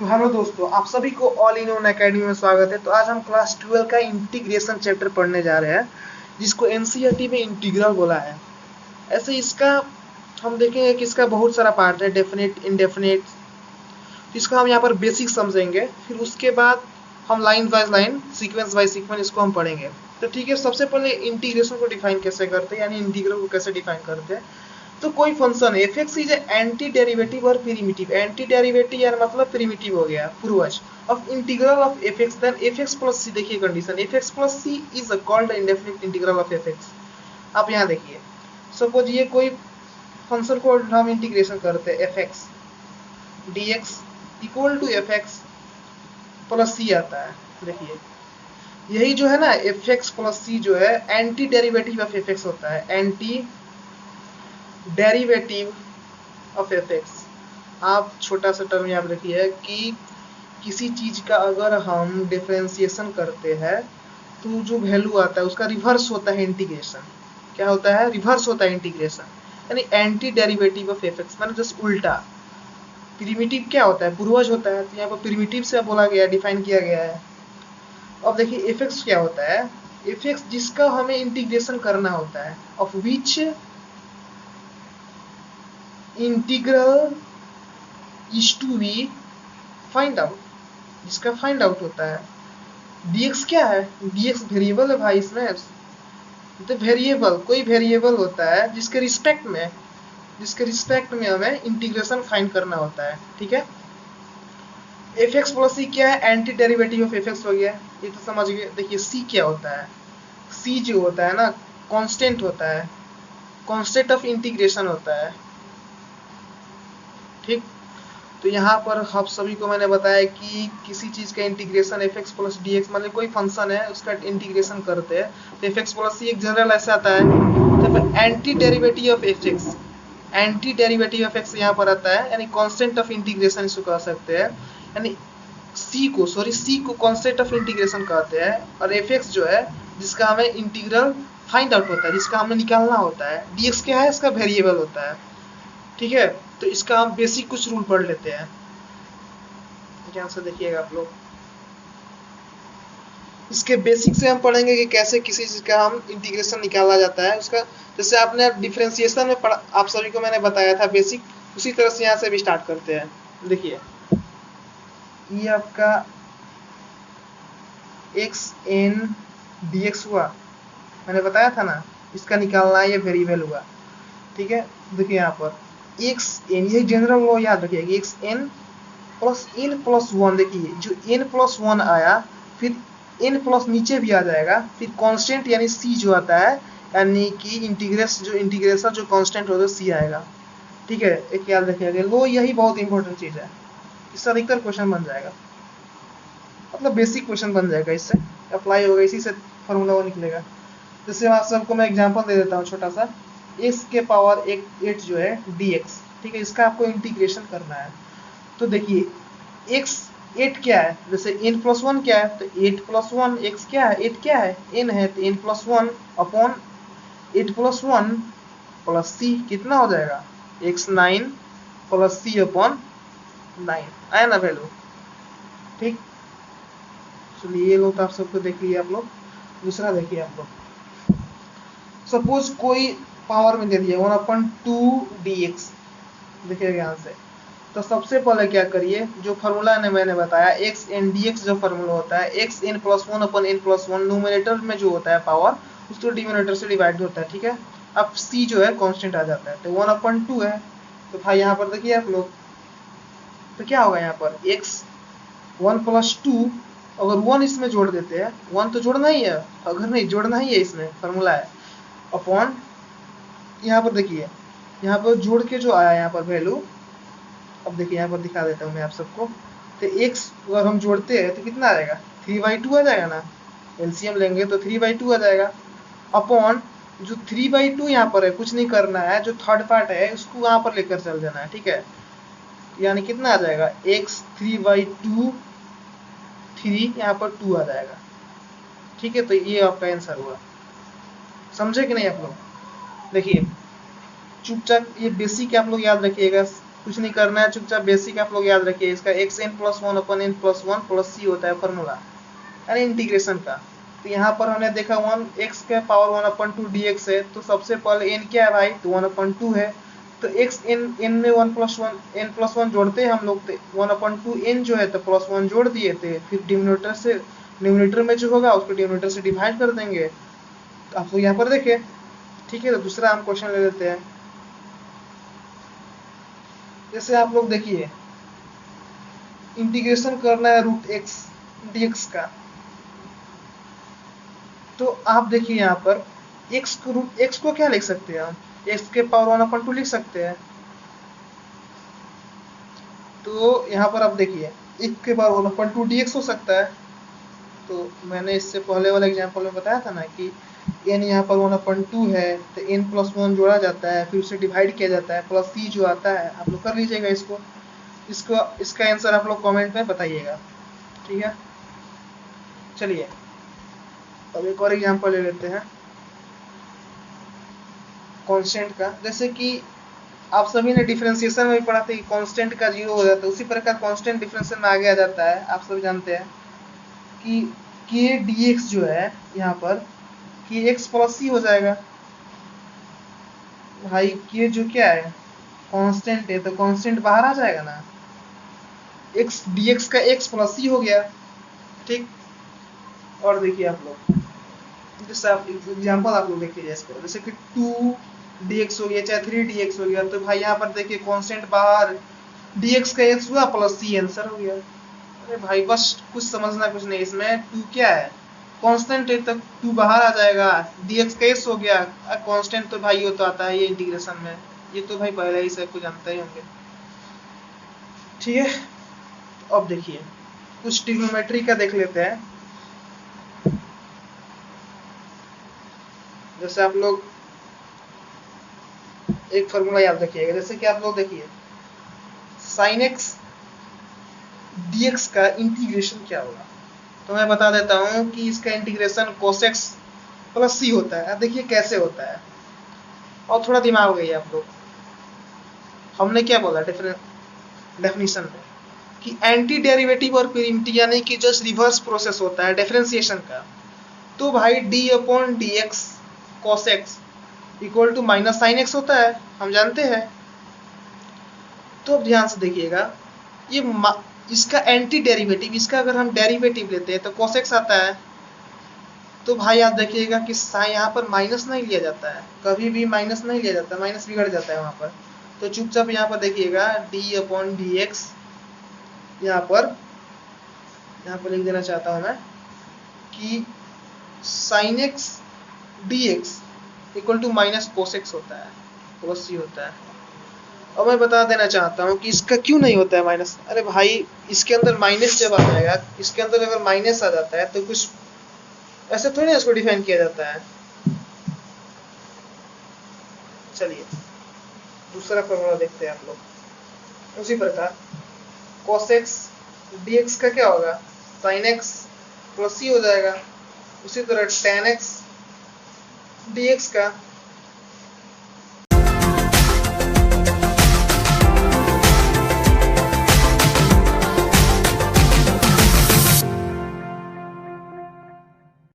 तो हेलो दोस्तों, आप सभी को ऑल इन वन एकेडमी में स्वागत है। तो आज हम क्लास 12 का इंटीग्रेशन चैप्टर पढ़ने जा रहे हैं, जिसको एनसीईआरटी में इंटीग्रल बोला है। ऐसे इसका हम देखेंगे कि इसका बहुत सारा पार्ट है, डेफिनेट, इनडेफिनेट। तो इसका हम यहाँ पर बेसिक समझेंगे, फिर उसके बाद हम line by line, sequence by sequence इसको हम पढ़ेंगे। तो ठीक है, सबसे पहले इंटीग्रेशन को डिफाइन कैसे करते हैं, यानी इंटीग्रल को कैसे डिफाइन करते हैं। तो कोई function f x is anti derivative or primitive. Anti derivative यार मतलब प्रिमिटिव हो गया, पूर्वज of integral of f x, then f x plus c. देखिए condition, f x plus c is called indefinite integral of f x. आप यहाँ देखिए, suppose ये कोई फंक्शन को हम इंटीग्रेशन करते हैं, f x d x equal to f x plus c आता है। देखिए यही जो है ना, एफ एक्स प्लस सी जो है anti derivative of f x होता है, anti derivative of f x. आप छोटा सा टर्म याद रखिए कि किसी चीज का अगर हम डिफरेंशिएशन करते हैं तो जो वैल्यू आता है उसका रिवर्स होता है इंटीग्रेशन। क्या होता है? रिवर्स होता है इंटीग्रेशन, यानी anti derivative of f x माने जस्ट उल्टा। प्रिमिटिव क्या होता है? पूर्वज होता है, तो यहाँ पर प्रिमिटिव से बोला गया, डिफाइन किया गया है। अब देखिए एफ एक्स क्या होता है, एफ एक्स जिसका हमें इंटीग्रेशन करना होता है, of which integral is to be find out, जिसका फाइंड आउट होता है। dx क्या है? dx वेरिएबल है भाई इसमें। तो वेरिएबल, कोई वेरिएबल होता है जिसके रिस्पेक्ट में हमें इंटीग्रेशन फाइंड करना होता है। ठीक है, एफ एक्स प्लस सी क्या है? Anti derivative of f x हो गया, ये तो समझ गए। देखिए सी क्या होता है? सी जो होता है ना, कांस्टेंट होता है, कांस्टेंट ऑफ इंटीग्रेशन होता है। ठीक, तो यहाँ पर आप सभी को मैंने बताया कि किसी चीज का integration F x plus D x, मतलब कोई फंक्शन है उसका इंटीग्रेशन करते हैं तो एफ एक्स प्लस सी एक जनरल ऐसा आता है। तो anti derivative of f x, anti derivative of x यहाँ पर आता है, यानी कांस्टेंट ऑफ इंटीग्रेशन इसको कह सकते हैं। यानी सी को कांस्टेंट ऑफ इंटीग्रेशन कहते हैं। और एफ एक्स जो है जिसका हमें इंटीग्रल फाइंड आउट होता है, जिसका हमें निकालना होता है। डी एक्स क्या है? इसका वेरिएबल होता है। ठीक है, तो इसका हम बेसिक कुछ रूल पढ़ लेते हैं, ध्यान से देखिएगा आप लोग। इसके बेसिक से हम पढ़ेंगे कि कैसे किसी चीज का हम इंटीग्रेशन निकाला जाता है उसका। जैसे आपने डिफरेंशिएशन में पढ़ा, आप सभी को मैंने बताया था बेसिक, उसी तरह से यहाँ से भी स्टार्ट करते हैं। देखिए ये आपका एक्स एन डी एक्स हुआ, मैंने बताया था ना, इसका निकालना है, ये वेरिएबल हुआ। ठीक है, देखिए यहाँ पर एक्स एन, ये जनरल लॉ याद रखिएगा, x n plus n plus one. देखिए जो एन प्लस वन आया, फिर एन प्लस नीचे भी आ जाएगा, फिर कांस्टेंट यानी सी जो आता है, यानी कि इंटीग्रेशन जो कांस्टेंट होता है सी आएगा। ठीक है, एक याद रखिएगा लो, यही बहुत इंपॉर्टेंट चीज है, इससे अधिकतर क्वेश्चन बन जाएगा, मतलब बेसिक क्वेश्चन बन जाएगा, इससे अप्लाई होगा, इसी से फॉर्मूला वो निकलेगा। जैसे आप सबको मैं एग्जांपल दे देता हूँ छोटा सा, एक्स के पावर 8 जो है dx। ठीक है, इसका आपको इंटीग्रेशन करना है। तो देखिए x 8 क्या है, जैसे n प्लस वन क्या है, तो 8 प्लस वन एक्स क्या है, 8 क्या है, n है, तो n plus one upon 8 plus one plus c, कितना हो जाएगा, x 9 प्लस सी अपॉन 9 आया ना वैल्यू। ठीक, चलिए ये लोग तो आप सबको देख लिए आप लोग। दूसरा देखिए आप लोग, सपोज कोई पावर में दे दिया 1/2 dx। देखिए यहाँ से, तो सबसे पहले क्या करिए, जो फॉर्मूला ने मैंने बताया एक्स एन डी एक्स, जो फॉर्मूला होता है x n plus one upon n plus one, numerator में जो होता है पावर उसको डिनोमिनेटर से डिवाइड होता है। ठीक है, अब सी जो है कांस्टेंट आ जाता है, तो 1/2 है। तो भाई यहाँ पर देखिए आप लोग, तो क्या होगा यहाँ पर एक्स 1 प्लस 2, अगर 1 इसमें जोड़ देते हैं, 1 तो जोड़ना ही है, अगर नहीं जोड़ना ही है, इसमें फॉर्मूला है, अपॉन यहाँ पर देखिए, यहाँ पर जोड़ के जो आया यहाँ पर वैल्यू, अब देखिए यहाँ पर दिखा देता हूँ मैं आप सबको। तो x अगर हम जोड़ते हैं तो कितना आ जाएगा, 3/2 आ जाएगा ना, एलसीएम लेंगे तो 3/2 आ जाएगा, अपॉन जो 3/2 यहाँ पर है, कुछ नहीं करना है, जो थर्ड पार्ट है उसको वहाँ पर लेकर चल जाना है। ठीक है, यानी कितना आ जाएगा, x 3/2, 3 यहाँ पर 2 आ जाएगा। ठीक है, तो ये आपका आंसर हुआ, समझे कि नहीं आप लोग। देखिए चुपचाप ये बेसिक आप लोग याद रखिएगा, कुछ नहीं करना है, चुपचाप बेसिक आप लोग याद रखिए। इसका x n plus one upon n plus one plus c होता है फॉर्मूला, यानी इंटीग्रेशन का। तो यहाँ पर हमने देखा वन एक्स का power one upon two d x है, तो सबसे पहले एन क्या है भाई, तो वन अपन टू है। तो एक्स एन एन में वन प्लस वन जोड़ते हैं हम लोग, वन अपन टू एन जो है तो प्लस वन जोड़ दिए थे, फिर डिनोमिनेटर में जो होगा उसको डिनोमिनेटर से डिवाइड कर देंगे। तो आप लोग यहाँ पर देखिए, ठीक है। तो दूसरा हम क्वेश्चन ले लेते हैं। जैसे आप लोग देखिए, इंटीग्रेशन करना है रूट एक्स डीएक्स का। तो आप देखिए यहाँ पर एक्स को क्या लिख सकते हैं हम, एक्स के पावर वन अपन टू लिख सकते हैं। तो यहाँ पर आप देखिए एक्स के power one upon two dx हो सकता है। तो मैंने इससे पहले वाले एग्जाम्पल में बताया था ना कि एन यहाँ पर वन अपन टू है, तो एन प्लस वन जोड़ा जाता है, फिर उसे डिवाइड किया जाता है, प्लस सी जो आता है आप लोग कर लीजिएगा इसको। इसका आंसर आप लोग कमेंट में बताइएगा, ठीक है। चलिए अब एक और एग्जांपल ले लेते हैं कांस्टेंट का। जैसे कि आप सभी ने डिफरेंशिएशन में भी पढ़ा था कि कांस्टेंट का जीरो हो जाता है, उसी प्रकार कांस्टेंट डिफरेंशिएशन में आगे आ जाता है। आप सभी जानते हैं कि के डी एक्स जो है यहाँ पर के एक्स प्लस सी हो जाएगा। भाई के जो क्या है कांस्टेंट है, तो कांस्टेंट बाहर आ जाएगा ना, एक्स डी एक्स का एक्स प्लस सी हो गया, ठीक। और देखिए आप लोग, जैसे आप एग्जाम्पल आप लोग देख लीजिए इसको, जैसे कि टू डी एक्स हो गया चाहे थ्री डी एक्स हो गया, तो भाई यहाँ पर देखिए कांस्टेंट बाहर, डी एक्स का एक्स हुआ प्लस सी आंसर हो गया। अरे भाई बस कुछ समझना कुछ नहीं, इसमें टू क्या है कांस्टेंट है, तो टू बाहर आ जाएगा, डी एक्स का एक्स हो गया। कांस्टेंट तो भाई वो तो आता है ये इंटीग्रेशन में, ये तो भाई पहले ही सबको जानते ही होंगे, ठीक है। तो अब देखिए कुछ ट्रिग्नोमेट्री का देख लेते हैं। जैसे आप लोग एक फॉर्मूला याद रखिएगा, जैसे कि आप लोग देखिए साइन एक्स डीएक्स का इंटीग्रेशन क्या होगा। तो मैं बता देता हूं कि इसका integration cos x plus c होता है। देखिए कैसे होता है, और थोड़ा दिमाग हो गई आप लोग। हमने क्या बोला डेफिनेशन में कि एंटी डेरिवेटिव और प्रिमिटिव यानी कि जस्ट रिवर्स प्रोसेस होता है डिफरेंशिएशन का। तो भाई d upon d x cos x equal to minus sine x होता है, हम जानते हैं। तो अब ध्यान से देखिएगा, ये इसका एंटी डेरिवेटिव, इसका अगर हम डेरिवेटिव लेते हैं तो cos x आता है। तो भाई आप देखिएगा कि यहाँ पर माइनस नहीं लिया जाता है, कभी भी माइनस नहीं लिया जाता, माइनस बिगड़ जाता है वहां पर। तो चुपचाप यहाँ पर देखिएगा डी अपॉन डी एक्स, यहाँ पर लिख देना चाहता हूं मैं कि sine x d x equal to minus cos x होता है, प्लस सी होता है। और मैं बता देना चाहता हूँ कि इसका क्यों नहीं होता है माइनस। अरे भाई इसके अंदर माइनस जब आ जाएगा, इसके अंदर अगर माइनस आ जाता है तो कुछ ऐसे थोड़ी ना इसको डिफाइन किया जाता है। चलिए दूसरा फॉर्मूला देखते हैं आप लोग। उसी प्रकार cos x dx का क्या होगा, sin x प्लस सी हो जाएगा। उसी तरह tan x dx का